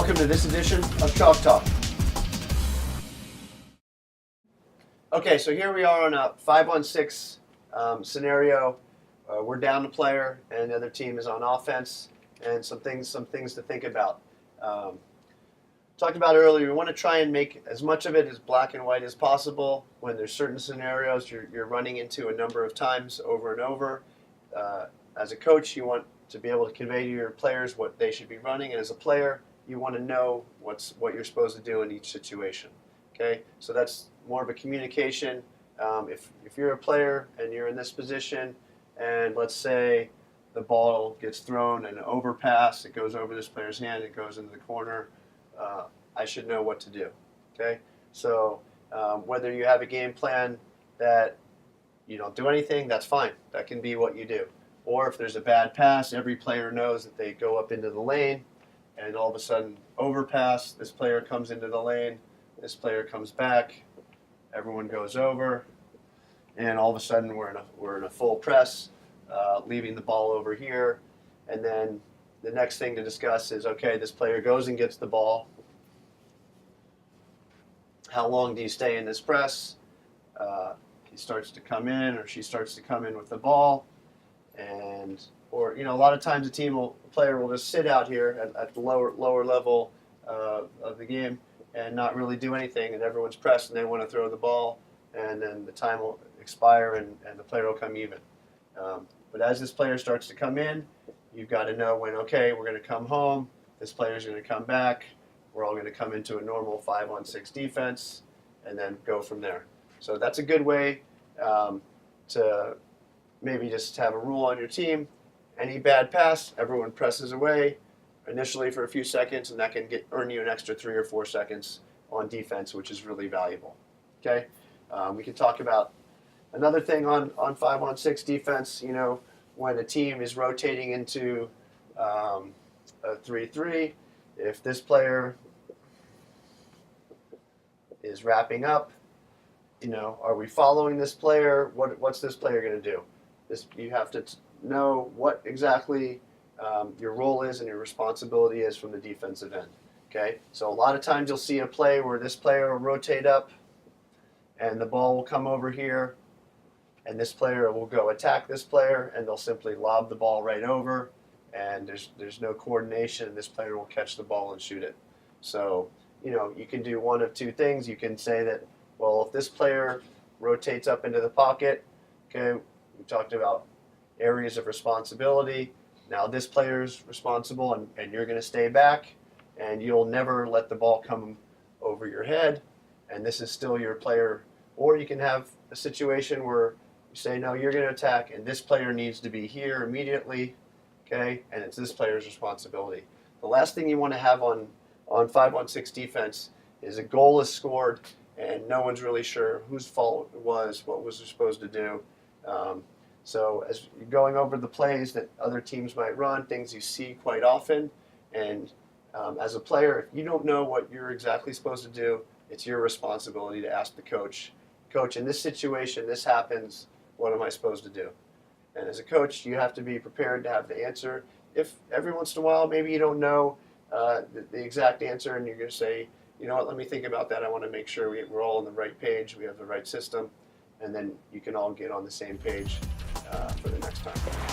Welcome to this edition of Chalk Talk. Okay, so here we are on a 5-on-6 scenario. We're down a player, and the other team is on offense, and some things to think about. Talked about earlier, we want to try and make as much of it as black and white as possible. When there's certain scenarios you're running into a number of times over and over. As a coach, you want to be able to convey to your players what they should be running, and as a player, you want to know what you're supposed to do in each situation. Okay, so that's more of a communication. If you're a player and you're in this position, and let's say the ball gets thrown and an overpass, it goes over this player's hand, it goes into the corner, I should know what to do. Okay, so whether you have a game plan that you don't do anything, that's fine. That can be what you do. Or if there's a bad pass, every player knows that they go up into the lane, and all of a sudden overpass, this player comes into the lane, this player comes back, everyone goes over, and all of a sudden we're in a full press, leaving the ball over here, and then the next thing to discuss is, okay, this player goes and gets the ball. How long do you stay in this press? He starts to come in, or she starts to come in with the ball, or a lot of times a player will just sit out here at the lower level of the game and not really do anything, and everyone's pressed and they want to throw the ball, and then the time will expire and the player will come even. But as this player starts to come in, you've got to know when, okay, we're going to come home, this player's going to come back, we're all going to come into a normal 5-on-6 defense, and then go from there. So that's a good way to maybe just have a rule on your team. Any bad pass, everyone presses away initially for a few seconds, and that can earn you an extra 3 or 4 seconds on defense, which is really valuable. Okay, we can talk about another thing on 5-on-6 defense. When a team is rotating into a 3-3, if this player is wrapping up, are we following this player? What's this player going to do? You have to know what exactly your role is and your responsibility is from the defensive end. Okay, so a lot of times you'll see a play where this player will rotate up, and the ball will come over here, and this player will go attack this player, and they'll simply lob the ball right over, and there's no coordination, and this player will catch the ball and shoot it. So you can do one of two things. You can say that, well, if this player rotates up into the pocket, okay, we talked about areas of responsibility. Now this player's responsible, and you're going to stay back, and you'll never let the ball come over your head, and this is still your player. Or you can have a situation where you say, no, you're going to attack, and this player needs to be here immediately, okay, and it's this player's responsibility. The last thing you want to have on 5-on-6 defense is a goal is scored, and no one's really sure whose fault it was, what was supposed to do. So as you're going over the plays that other teams might run, things you see quite often, and as a player, if you don't know what you're exactly supposed to do, it's your responsibility to ask the coach, in this situation, this happens, what am I supposed to do? And as a coach, you have to be prepared to have the answer. If every once in a while, maybe you don't know the exact answer, and you're going to say, you know what, let me think about that. I want to make sure we're all on the right page, we have the right system, and then you can all get on the same page for the next time.